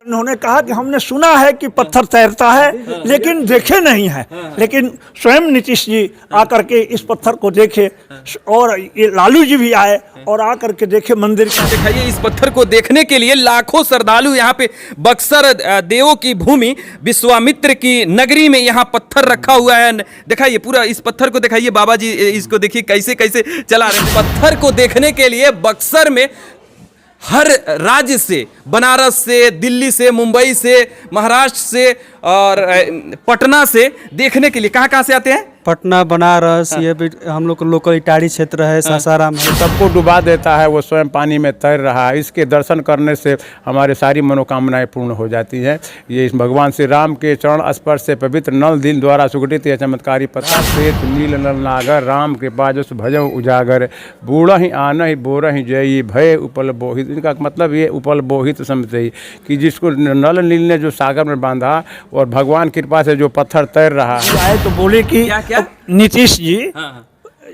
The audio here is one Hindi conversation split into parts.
उन्होंने कहा कि हमने सुना है कि पत्थर तैरता है लेकिन देखे नहीं है। लेकिन स्वयं नीतीश जी आकर के इस पत्थर को देखे और ये लालू जी भी आए और आकर के देखे मंदिर का। दिखाइए, इस पत्थर को देखने के लिए लाखों श्रद्धालु यहाँ पे बक्सर देवों की भूमि विश्वामित्र की नगरी में यहाँ पत्थर रखा हुआ है। दिखाइए पूरा इस पत्थर को दिखाइए, बाबा जी इसको देखिए कैसे कैसे चला रहे हैं। पत्थर को देखने के लिए बक्सर में हर राज्य से, बनारस से, दिल्ली से, मुंबई से, महाराष्ट्र से और पटना से देखने के लिए कहाँ से आते हैं? पटना, बनारस, ये भी हम लोग लोकल इटारी क्षेत्र है, सासाराम है। सबको डुबा देता है, वो स्वयं पानी में तैर रहा है। इसके दर्शन करने से हमारे सारी मनोकामनाएं पूर्ण हो जाती हैं। ये इस भगवान श्री राम के चरण स्पर्श से पवित्र नल दिल द्वारा सुगठित यह चमत्कारी पत्थर श्वेत नील नल नागर राम के पाजस भजो उजागर बूढ़ ही आन ही बोर ही जयी भय उपल बोहित। इनका मतलब ये उपल बोहित समझते कि जिसको नल नील ने जो सागर में बांधा और भगवान कृपा से जो पत्थर तैर रहा है। आए तो बोले कि नीतीश जी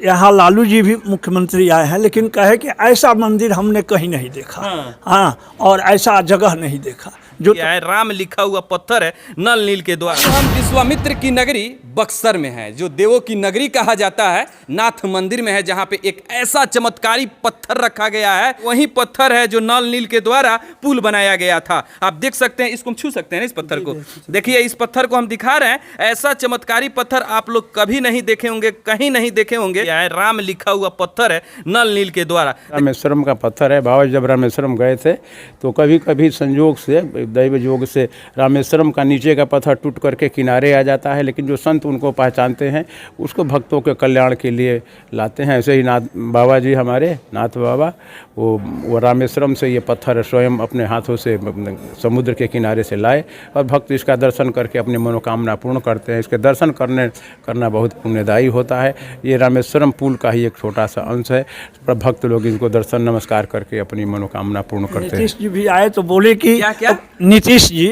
यहाँ लालू जी भी मुख्यमंत्री आए हैं, लेकिन कहे कि ऐसा मंदिर हमने कहीं नहीं देखा। हाँ, और ऐसा जगह नहीं देखा जो राम लिखा हुआ पत्थर है नल नील के द्वारा। हम विश्वामित्र की नगरी बक्सर में है, जो देवों की नगरी कहा जाता है, नाथ मंदिर में है, जहाँ पे एक ऐसा चमत्कारी पत्थर रखा गया है। वही पत्थर है जो नल नील के द्वारा पुल बनाया गया था। आप देख सकते हैं, इसको हम छू सकते हैं इस पत्थर को। देखिए इस पत्थर को हम दिखा रहे हैं। ऐसा चमत्कारी पत्थर आप लोग कभी नहीं देखे होंगे, कहीं नहीं देखे होंगे। राम लिखा हुआ पत्थर है नल नील के द्वारा। रामेश्वरम का पत्थर है। बाबा जब रामेश्वरम गए थे तो कभी कभी संयोग से, दैव योग से रामेश्वरम का नीचे का पत्थर टूट करके किनारे आ जाता है, लेकिन जो संत उनको पहचानते हैं उसको भक्तों के कल्याण के लिए लाते हैं। ऐसे ही नाथ बाबा जी, हमारे नाथ बाबा, वो रामेश्वरम से ये पत्थर स्वयं अपने हाथों से समुद्र के किनारे से लाए और भक्त इसका दर्शन करके अपनी मनोकामना पूर्ण करते हैं। इसके दर्शन करना बहुत पुण्यदायी होता है। ये रामेश्वरम पुल का ही एक छोटा सा अंश है, पर भक्त लोग इनको दर्शन नमस्कार करके अपनी मनोकामना पूर्ण करते हैं। नीतीश जी भी आए तो बोले कि क्या? नीतीश जी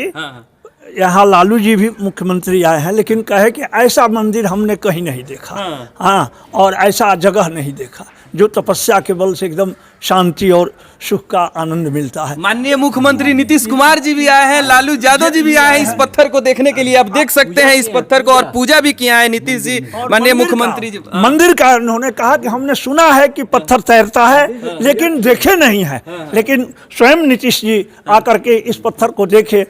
यहाँ लालू जी भी मुख्यमंत्री आए हैं, लेकिन कहे कि ऐसा मंदिर हमने कहीं नहीं देखा। हाँ, और ऐसा जगह नहीं देखा जो तपस्या के बल से एकदम शांति और सुख का आनंद मिलता है। माननीय मुख्यमंत्री नीतीश कुमार जी भी आए हैं, लालू यादव जी भी आए हैं इस पत्थर को देखने के लिए। आप देख सकते हैं इस पत्थर को, और पूजा भी किया है नीतीश जी, माननीय मुख्यमंत्री जी। मंदिर का उन्होंने कहा कि हमने सुना है कि पत्थर तैरता है लेकिन देखे नहीं है। लेकिन स्वयं नीतीश जी आकर के इस पत्थर को देखे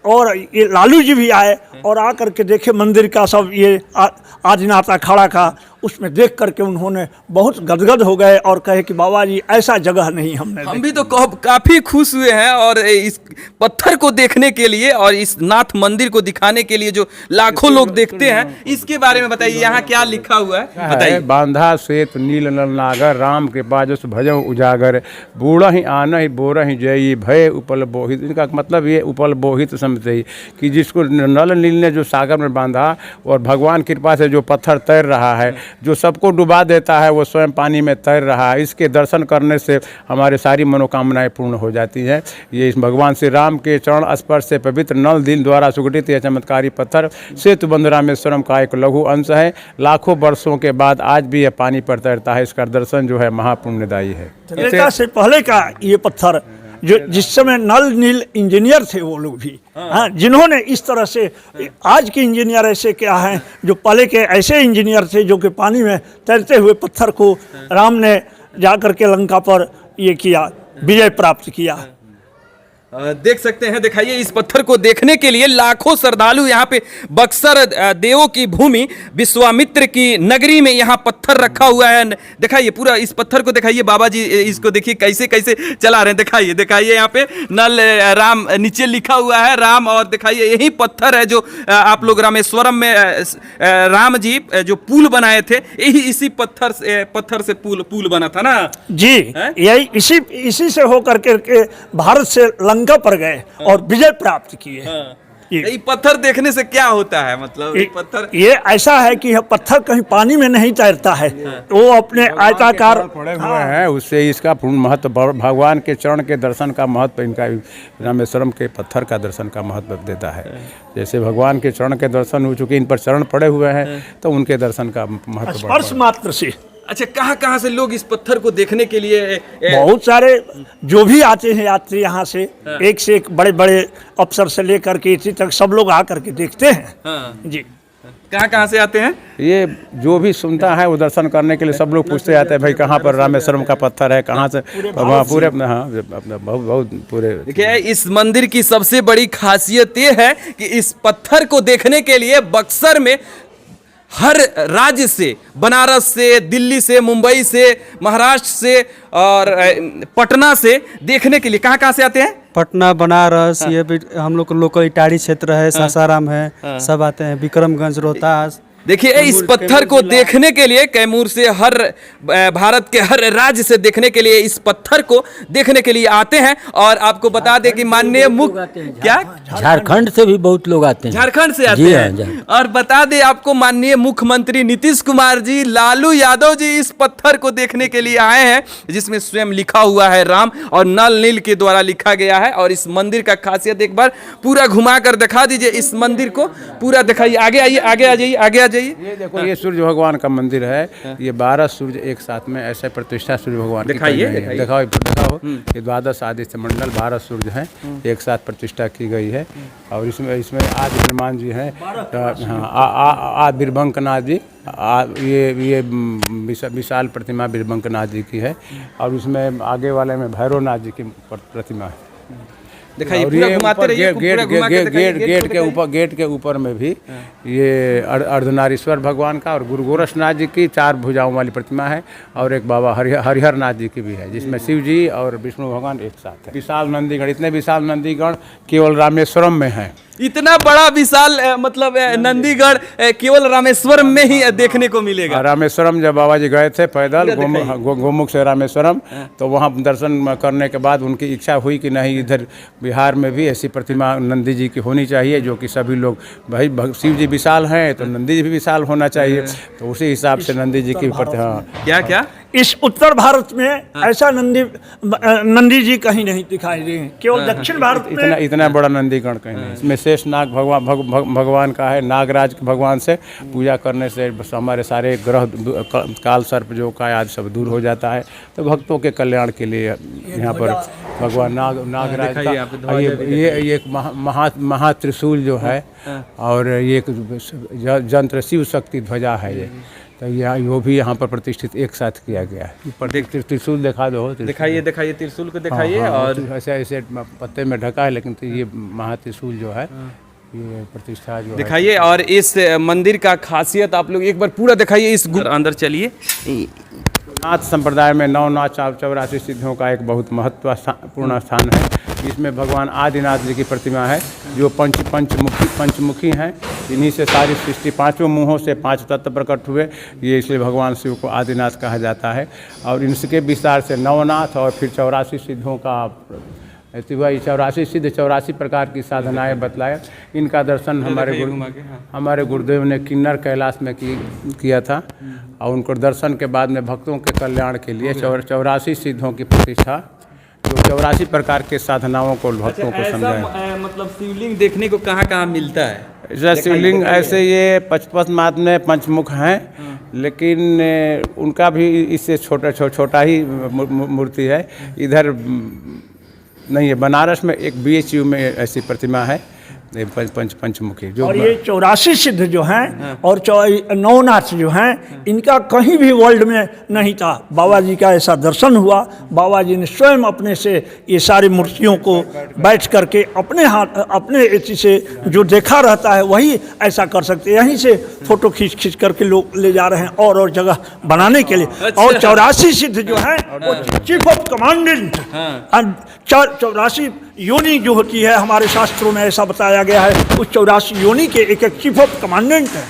और ये लालू जी भी आए और आकर के देखे मंदिर का सब ये आदिनाथ अखाड़ा का, उसमें देख करके उन्होंने बहुत गदगद हो गए और कहे कि बाबा जी ऐसा जगह नहीं हमने। हम भी तो काफी खुश हुए हैं, और इस पत्थर को देखने के लिए और इस नाथ मंदिर को दिखाने के लिए जो लाखों लोग देखते हैं, इसके बारे में बताइए यहाँ क्या लिखा हुआ है, बताइए। बांधा श्वेत नील नल नागर राम के पाजस भजो उजागर बूढ़ ही आन ही बोर ही जयी भय उपल बोहित। इनका मतलब ये उपल बोहित समझते कि जिसको नल नील ने जो सागर में बांधा और भगवान कृपा से जो पत्थर तैर रहा है, जो सबको डुबा देता है, वो स्वयं पानी में तैर रहा है। इसके दर्शन करने से हमारे सारी मनोकामनाएं पूर्ण हो जाती हैं। ये इस भगवान श्री राम के चरण स्पर्श से पवित्र नल दिल द्वारा सुगठित यह चमत्कारी पत्थर सेतुबंध रामेश्वरम का एक लघु अंश है। लाखों वर्षों के बाद आज भी यह पानी पर तैरता है। इसका दर्शन जो है महापुण्यदायी है। त्रेता से पहले का ये पत्थर, जो जिस समय नल नील इंजीनियर थे वो लोग भी, हाँ, जिन्होंने इस तरह से, आज के इंजीनियर ऐसे क्या हैं, जो पहले के ऐसे इंजीनियर थे जो कि पानी में तैरते हुए पत्थर को राम ने जाकर के लंका पर ये किया, विजय प्राप्त किया। देख सकते हैं, दिखाइए इस पत्थर को देखने के लिए लाखों श्रद्धालु यहाँ पे बक्सर देवों की भूमि विश्वामित्र की नगरी में यहाँ पत्थर रखा हुआ है। दिखाइए पूरा इस पत्थर को दिखाइए, बाबा जी इसको देखिए कैसे कैसे चला रहे हैं। दिखाइए यहाँ पे नल राम नीचे लिखा हुआ है राम, और दिखाइए यही पत्थर है जो आप लोग रामेश्वरम में राम जी जो पुल बनाए थे, यही इसी पत्थर से पुल बना था ना जी। यही इसी से होकर के भारत से लंका पर गए और विजय प्राप्त किए। ये पत्थर देखने से क्या होता है, मतलब पत्थर ये ऐसा है कि यह पत्थर कहीं पानी में नहीं तैरता है, वो अपने आयताकार पड़े हुए हैं, उससे इसका पूर्ण महत्व, भगवान के चरण के दर्शन का महत्व, इनका रामेश्वरम के पत्थर का दर्शन का महत्व देता है। जैसे भगवान के चरण के दर्शन हो चुके, इन पर चरण पड़े हुए हैं, तो उनके दर्शन का महत्व स्पर्श मात्र से अच्छा, कहाँ से लोग इस पत्थर को देखने के लिए बहुत सारे जो भी आते हैं यात्री यहाँ से, एक से एक बड़े बड़े अफसर से लेकर के इसी तक सब लोग आकर के देखते हैं। हाँ। जी, कहाँ से आते हैं? ये जो भी सुनता है वो दर्शन करने के लिए सब लोग पूछते जाते हैं भाई कहाँ पर रामेश्वरम का पत्थर है, कहाँ से वहाँ पूरे हाँ बहुत पूरे। देखिए, इस मंदिर की सबसे बड़ी खासियत ये है कि इस पत्थर को देखने के लिए बक्सर में हर राज्य से, बनारस से, दिल्ली से, मुंबई से, महाराष्ट्र से और पटना से देखने के लिए कहाँ से आते हैं? पटना, बनारस, ये भी हम लोग लोकल इटारी क्षेत्र है, सासाराम है, सब आते हैं, विक्रमगंज, रोहतास। देखिए, इस पत्थर को देखने के लिए कैमूर से हर भारत के हर राज्य से देखने के लिए इस पत्थर को देखने के लिए आते हैं। और आपको बता दें कि माननीय झारखंड से भी बहुत लोग आते हैं, झारखंड से आते हैं। और बता दें आपको, माननीय मुख्यमंत्री नीतीश कुमार जी, लालू यादव जी इस पत्थर को देखने के लिए आए हैं, जिसमें स्वयं लिखा हुआ है राम और नल नील के द्वारा लिखा गया है। और इस मंदिर का खासियत एक बार पूरा घुमा कर दिखा दीजिए, इस मंदिर को पूरा दिखाइए। आगे आइए, आगे आ जाइए, आगे जाइए। ये देखो, ये सूर्य भगवान का मंदिर है। ये 12 सूर्य एक साथ में ऐसे प्रतिष्ठा सूर्य भगवान की दिखाइए, की गई है। दिखाओ ये 12 आदित्य मंडल 12 सूर्य हैं, एक साथ प्रतिष्ठा की गई है। और इसमें आदि हनुमान जी हैं, हाँ, बिरबंकनाथ जी, ये विशाल प्रतिमा बिरबंकनाथ जी की है। और उसमें आगे वाले में भैरवनाथ जी की प्रतिमा है। दिखाइए, पूरा घुमाते रहिए, गेट के ऊपर में भी ये अर्धनारीश्वर भगवान का और गुरु गोरखनाथ जी की 4 भुजाओं वाली प्रतिमा है। और एक बाबा हरिहर नाथ जी की भी है, जिसमें शिव जी और विष्णु भगवान एक साथ है। विशाल नंदीगण, इतने विशाल नंदीगण केवल रामेश्वरम में है। इतना बड़ा विशाल मतलब नंदीगढ़ केवल रामेश्वरम में ही देखने को मिलेगा। रामेश्वरम जब बाबा जी गए थे पैदल गोमुख से रामेश्वरम, तो वहाँ दर्शन करने के बाद उनकी इच्छा हुई कि नहीं, इधर बिहार में भी ऐसी प्रतिमा नंदी जी की होनी चाहिए, जो कि सभी लोग, भाई शिव जी विशाल हैं तो नंदी जी भी विशाल होना चाहिए। तो उसी हिसाब से नंदी जी की प्रतिमा। क्या इस उत्तर भारत में ऐसा नंदी जी कहीं नहीं दिखाई दे, केवल दक्षिण भारत में इतना बड़ा नंदीगण कहीं नहीं। इसमें शेष नाग भगवान का है। नागराज भगवान से पूजा करने से हमारे सारे ग्रह, काल सर्प जो का आदि सब दूर हो जाता है। तो भक्तों के कल्याण के लिए यहाँ पर भगवान नागराज का ये एक महात्रिशूल जो है, और ये एक यंत्र शिव शक्ति ध्वजा है। ये तो वो भी यहाँ पर प्रतिष्ठित एक साथ किया गया है। त्रिशूल दिखा दो, दिखाइए त्रिशूल को दिखाइए। हाँ, और ऐसे पत्ते में ढका है, लेकिन ये महात्रिशूल जो है, ये प्रतिष्ठा जो दिखाइए। और इस मंदिर का खासियत आप लोग एक बार पूरा दिखाइए। इस अंदर चलिए। नाथ संप्रदाय में 9 नाथ 84 सिद्धियों का एक बहुत महत्वपूर्ण स्थान है। इसमें भगवान आदिनाथ जी की प्रतिमा है, जो पंचमुखी हैं। इन्हीं से सारी सृष्टि, 5 मुँहों से 5 तत्व प्रकट हुए। ये इसलिए भगवान शिव को आदिनाथ कहा जाता है। और इनके विस्तार से नवनाथ और फिर 84 सिद्धों का 84 सिद्ध, 84 प्रकार की साधनाएं बतलाए। इनका दर्शन हमारे गुरुदेव ने किन्नर कैलाश में किया था। और उनको दर्शन के बाद में भक्तों के कल्याण के लिए 84 सिद्धों की प्रतिष्ठा, जो 84 प्रकार के साधनाओं को भक्तों को समझाए। मतलब शिवलिंग देखने को कहाँ मिलता है? जैसे शिवलिंग ऐसे ये 55 मात में पंचमुख हैं, लेकिन उनका भी इससे छोटा ही मूर्ति है। इधर नहीं है, बनारस में एक BHU में ऐसी प्रतिमा है, पंचमुखी जो। और ये 84 सिद्ध जो हैं और 9 जो हैं, इनका कहीं भी वर्ल्ड में नहीं था। बाबा जी का ऐसा दर्शन हुआ, बाबा जी ने स्वयं अपने से ये सारी मूर्तियों को बैठ करके अपने हाथ, अपने एथी से जो देखा रहता है वही ऐसा कर सकते हैं। यहीं से फोटो खींच करके लोग ले जा रहे हैं और जगह बनाने के लिए। और 84 सिद्ध जो हैं वो चीफ ऑफ कमांडेंट, 84 योनि जो होती है, हमारे शास्त्रों में ऐसा बताया गया है, उस 84 योनि के एक चीफ ऑफ कमांडेंट है।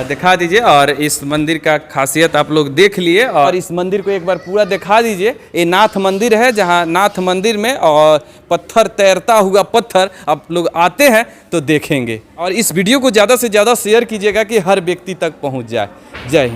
दिखा दीजिए। और इस मंदिर का खासियत आप लोग देख लिए, और इस मंदिर को एक बार पूरा दिखा दीजिए। ये नाथ मंदिर है, जहाँ नाथ मंदिर में और पत्थर, तैरता हुआ पत्थर आप लोग आते हैं तो देखेंगे। और इस वीडियो को ज़्यादा से ज़्यादा शेयर कीजिएगा कि हर व्यक्ति तक पहुँच जाए। जय हिंद।